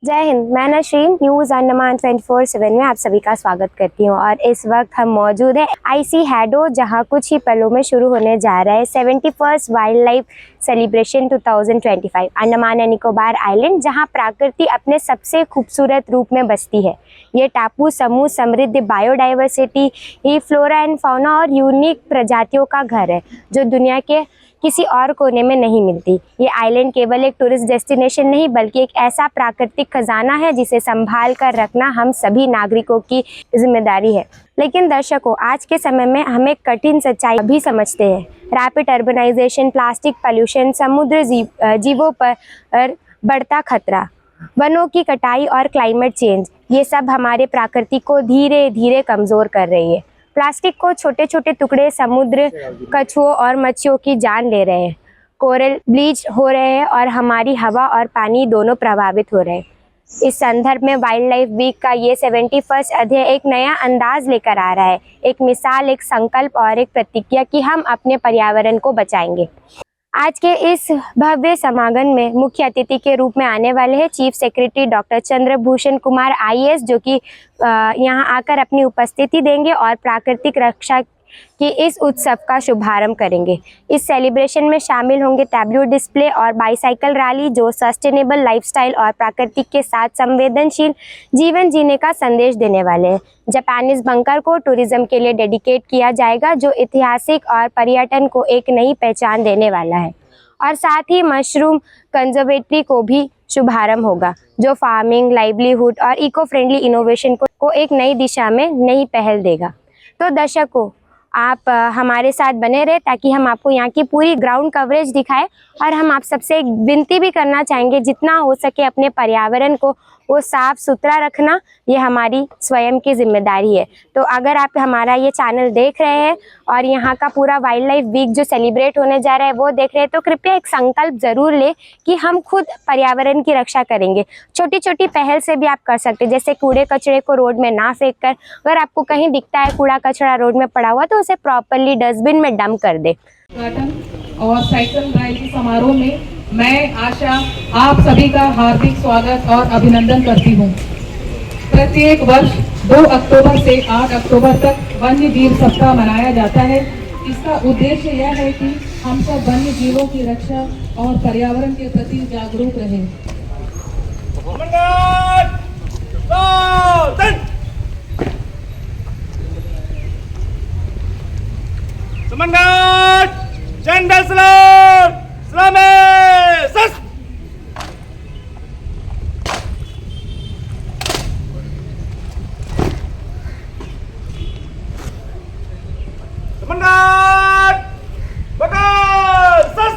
जय हिंद। मैं नशरीन न्यूज़ अंडमान 24/7 में आप सभी का स्वागत करती हूँ और इस वक्त हम मौजूद हैं आईसी हैडो, जहाँ कुछ ही पलों में शुरू होने जा रहा है 71st wild life celebration 2025 Andaman and Nicobar island, जहाँ प्रकृति अपने सबसे खूबसूरत रूप में बसती है। ये टापू समूह समृद्ध बायोडाइवर्सिटी, फ्लोरा एंड फाउना और यूनिक प्रजातियों का घर है जो दुनिया के किसी और कोने में नहीं मिलती। ये आइलैंड केवल एक टूरिस्ट डेस्टिनेशन नहीं बल्कि एक ऐसा प्राकृतिक खजाना है जिसे संभाल कर रखना हम सभी नागरिकों की जिम्मेदारी है। लेकिन दर्शकों, आज के समय में हम एक कठिन सच्चाई भी समझते हैं। रैपिड अर्बनाइजेशन, प्लास्टिक पॉल्यूशन, समुद्र जीवों पर बढ़ता खतरा, वनों की कटाई और क्लाइमेट चेंज, ये सब हमारे प्रकृति को धीरे धीरे कमज़ोर कर रही है। प्लास्टिक को छोटे छोटे टुकड़े समुद्र कछुओं और मच्छियों की जान ले रहे हैं। कोरल ब्लीच हो रहे हैं और हमारी हवा और पानी दोनों प्रभावित हो रहे हैं। इस संदर्भ में वाइल्ड लाइफ वीक का ये 71st अध्याय एक नया अंदाज लेकर आ रहा है, एक मिसाल, एक संकल्प और एक प्रतिज्ञा कि हम अपने पर्यावरण को बचाएंगे। आज के इस भव्य समागम में मुख्य अतिथि के रूप में आने वाले हैं chief secretary doctor Chandrabhushan Kumar IAS, जो कि यहां आकर अपनी उपस्थिति देंगे और प्राकृतिक रक्षा के इस उत्सव का शुभारंभ करेंगे। इस सेलिब्रेशन में शामिल होंगे टैब्लू डिस्प्ले और बाईसाइकिल रैली, जो सस्टेनेबल लाइफस्टाइल और प्रकृति के साथ संवेदनशील जीवन जीने का संदेश देने वाले हैं। जापानीज बंकर को टूरिज्म के लिए डेडिकेट किया जाएगा, जो ऐतिहासिक और पर्यटन को एक नई पहचान देने वाला है। और साथ ही मशरूम कंजर्वेटरी को भी शुभारंभ होगा, जो फार्मिंग, लाइवलीहुड और इको फ्रेंडली इनोवेशन को एक नई दिशा में नई पहल देगा। तो दर्शकों, आप हमारे साथ बने रहे ताकि हम आपको यहाँ की पूरी ग्राउंड कवरेज दिखाएं। और हम आप सबसे एक विनती भी करना चाहेंगे, जितना हो सके अपने पर्यावरण को वो साफ सुथरा रखना, ये हमारी स्वयं की जिम्मेदारी है। तो अगर आप हमारा ये चैनल देख रहे हैं और यहाँ का पूरा वाइल्ड लाइफ वीक जो सेलिब्रेट होने जा रहा है वो देख रहे हैं, तो कृपया एक संकल्प ज़रूर लें कि हम खुद पर्यावरण की रक्षा करेंगे। छोटी छोटी पहल से भी आप कर सकते हैं, जैसे कूड़े कचरे को रोड में ना फेंक कर, अगर आपको कहीं दिखता है कूड़ा कचरा रोड में पड़ा हुआ तो उसे प्रॉपरली डस्टबिन में डंप कर दे। और साइकिल रैली समारोह में मैं आशा आप सभी का हार्दिक स्वागत और अभिनंदन करती हूँ। प्रत्येक वर्ष 2 अक्टूबर से 8 अक्टूबर तक वन्य जीव सप्ताह मनाया जाता है। इसका उद्देश्य यह है कि हम सब वन्य जीवों की रक्षा और पर्यावरण के प्रति जागरूक रहें। जनरल सलाम सलामे सस समन्वय बकार सस।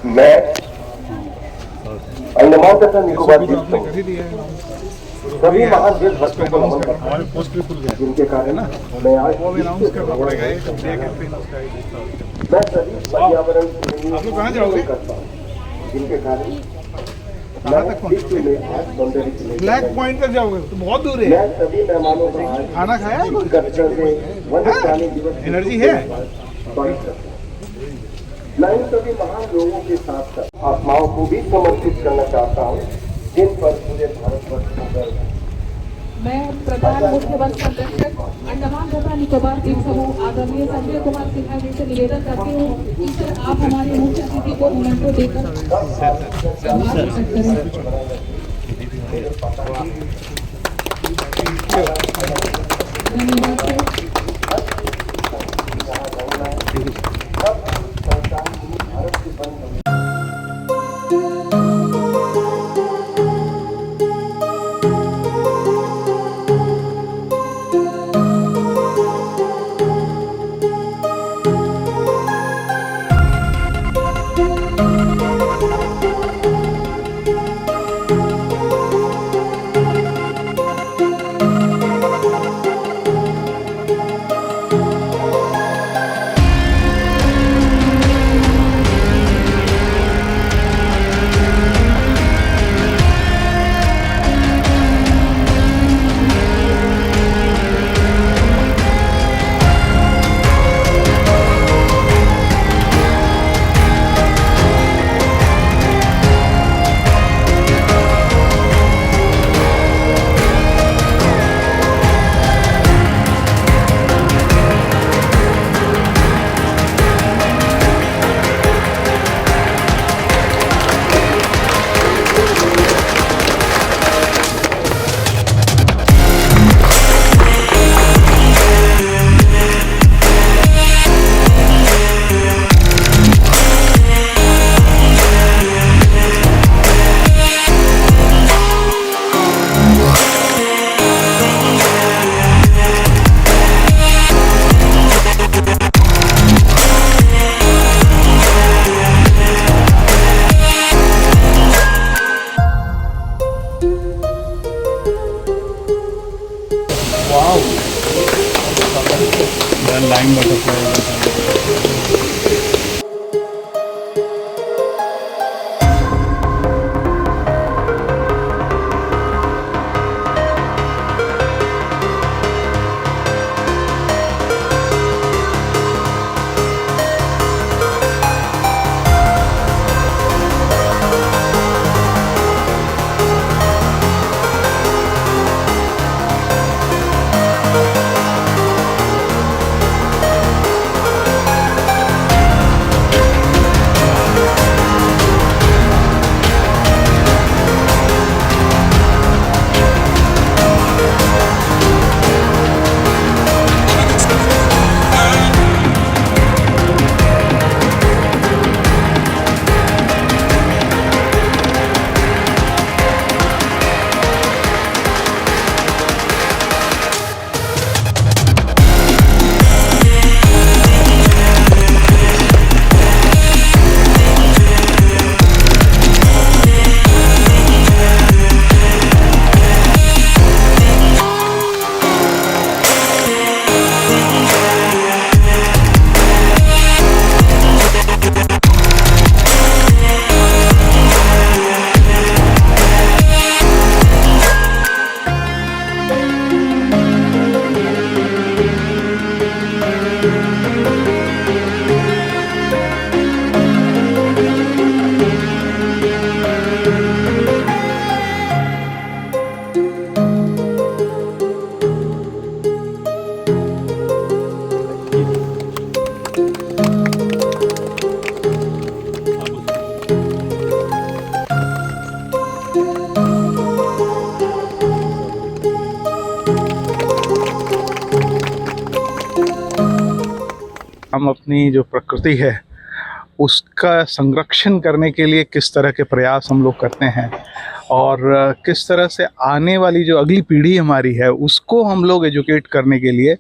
मैं अंडमान तथा निकोबार द्वीप समूह सभी महान देशभक्तों को नमन करता हूं, जिनके कारण मैं आज मैं सभी पर्यावरण प्रेमियों करता हूं, जिनके कारण विश्व में आज सौंदर्य की ब्लैक पॉइंट तक जाओगे तो बहुत दूर है। मैं सभी मेहमानों का आज खाना खाया है? कल्चर से वन्य प्राणी दिवस एनर्जी है? स्वागत करता हूं। मैं इन सभी महान लोगों के साथ साथ आत्माओं को भी समर्पित करना चाहता हूँ, जिन पर पूरे भारतवर्ष को गर्व है। मैं प्रधान मुख्य वन संरक्षक अंडमान तथा निकोबार द्वीप समूह आदरणीय संजय कुमार सिन्हा जी से निवेदन करती हूँ कि सर आप हमारे मुख्य अतिथि को मोमेंटो देकर सम्मान करें। धन्यवाद सर। लाइन बटरफ्लाई हम अपनी जो प्रकृति है उसका संरक्षण करने के लिए किस तरह के प्रयास हम लोग करते हैं और किस तरह से आने वाली जो अगली पीढ़ी हमारी है उसको हम लोग एजुकेट करने के लिए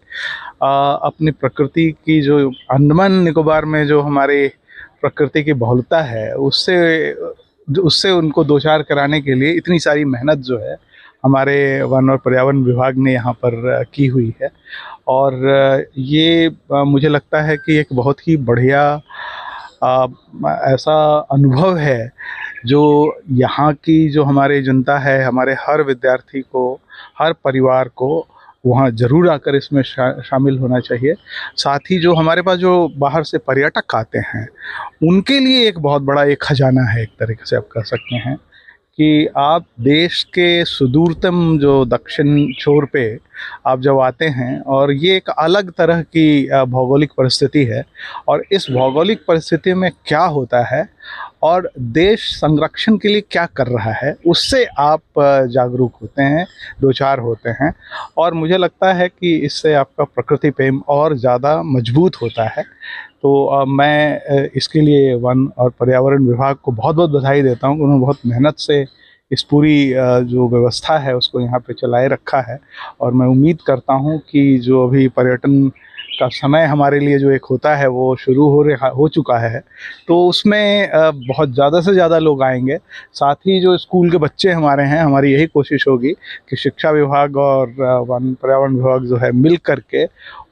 अपनी प्रकृति की जो अंडमान निकोबार में जो हमारे प्रकृति की बहुलता है उससे उससे उनको दो चार कराने के लिए इतनी सारी मेहनत जो है हमारे वन और पर्यावरण विभाग ने यहाँ पर की हुई है। और ये मुझे लगता है कि एक बहुत ही बढ़िया ऐसा अनुभव है जो यहाँ की जो हमारे जनता है, हमारे हर विद्यार्थी को, हर परिवार को वहाँ ज़रूर आकर इसमें शामिल होना चाहिए। साथ ही जो हमारे पास जो बाहर से पर्यटक आते हैं उनके लिए एक बहुत बड़ा एक खजाना है, एक तरीके से आप कह सकते हैं कि आप देश के सुदूरतम जो दक्षिण छोर पे आप जब आते हैं और ये एक अलग तरह की भौगोलिक परिस्थिति है, और इस भौगोलिक परिस्थिति में क्या होता है और देश संरक्षण के लिए क्या कर रहा है, उससे आप जागरूक होते हैं, दो चार होते हैं। और मुझे लगता है कि इससे आपका प्रकृति प्रेम और ज़्यादा मजबूत होता है। तो मैं इसके लिए वन और पर्यावरण विभाग को बहुत बहुत बधाई देता हूँ। उन्होंने बहुत मेहनत से इस पूरी जो व्यवस्था है उसको यहाँ पे चलाए रखा है। और मैं उम्मीद करता हूँ कि जो अभी पर्यटन का समय हमारे लिए जो एक होता है वो शुरू हो चुका है, तो उसमें बहुत ज़्यादा से ज़्यादा लोग आएंगे। साथ ही जो स्कूल के बच्चे हमारे हैं, हमारी यही कोशिश होगी कि शिक्षा विभाग और वन पर्यावरण विभाग जो है मिल करके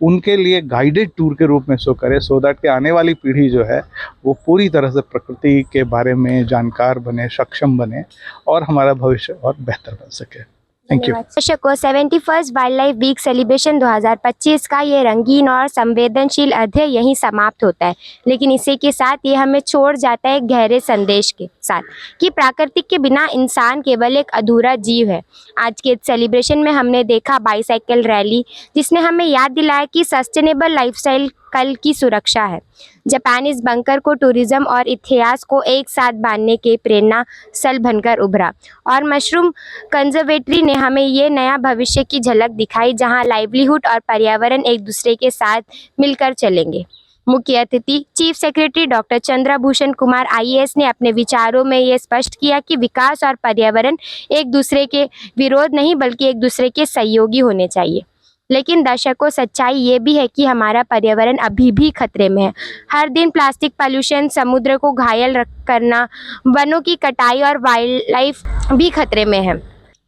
उनके लिए गाइडेड टूर के रूप में शो करें, सो दैट कि आने वाली पीढ़ी जो है वो पूरी तरह से प्रकृति के बारे में जानकार बने, सक्षम बने और हमारा भविष्य और बेहतर बन सके। Thank you. दर्शकों, 71st wild life week celebration 2025 का ये रंगीन और संवेदनशील अध्याय यहीं समाप्त होता है, लेकिन इसी के साथ ये हमें छोड़ जाता है गहरे संदेश के साथ कि प्राकृतिक के बिना इंसान केवल एक अधूरा जीव है। आज के सेलिब्रेशन में हमने देखा बाईसाइकिल रैली, जिसने हमें याद दिलाया कि सस्टेनेबल लाइफस्टाइल कल की सुरक्षा है। जापानीज बंकर को टूरिज्म और इतिहास को एक साथ बांधने के प्रेरणा स्थल बनकर उभरा, और मशरूम कंजर्वेटरी ने हमें ये नया भविष्य की झलक दिखाई जहां लाइवलीहुड और पर्यावरण एक दूसरे के साथ मिलकर चलेंगे। मुख्य अतिथि chief secretary doctor Chandrabhushan Kumar IAS ने अपने विचारों में ये स्पष्ट किया कि विकास और पर्यावरण एक दूसरे के विरोध नहीं बल्कि एक दूसरे के सहयोगी होने चाहिए। लेकिन दर्शकों, सच्चाई ये भी है कि हमारा पर्यावरण अभी भी खतरे में है। हर दिन प्लास्टिक पॉल्यूशन, समुद्र को घायल करना, वनों की कटाई और वाइल्ड लाइफ भी खतरे में है।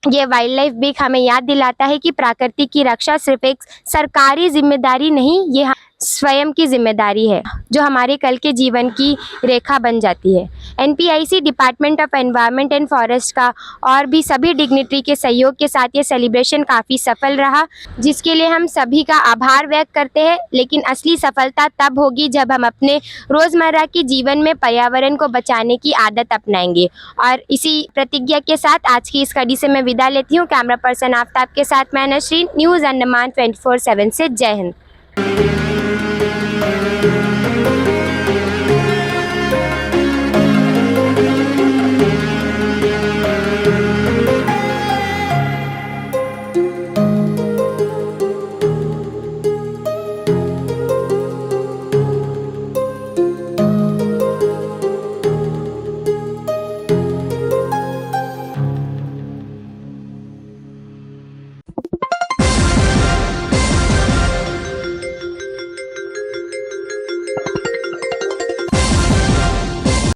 ये वाइल्ड लाइफ वीक हमें याद दिलाता है कि प्रकृति की रक्षा सिर्फ एक सरकारी जिम्मेदारी नहीं, ये स्वयं की जिम्मेदारी है जो हमारे कल के जीवन की रेखा बन जाती है। NPIC, department of environment and forest का और भी सभी डिग्निटरी के सहयोग के साथ ये सेलिब्रेशन काफ़ी सफल रहा, जिसके लिए हम सभी का आभार व्यक्त करते हैं। लेकिन असली सफलता तब होगी जब हम अपने रोज़मर्रा के जीवन में पर्यावरण को बचाने की आदत अपनाएंगे। और इसी प्रतिज्ञा के साथ आज की इस कड़ी से मैं विदा लेती हूँ। कैमरा पर्सन आफ्ताब के साथ मैं नसरीन, न्यूज़ अंडमान 24/7 से। जय हिंद।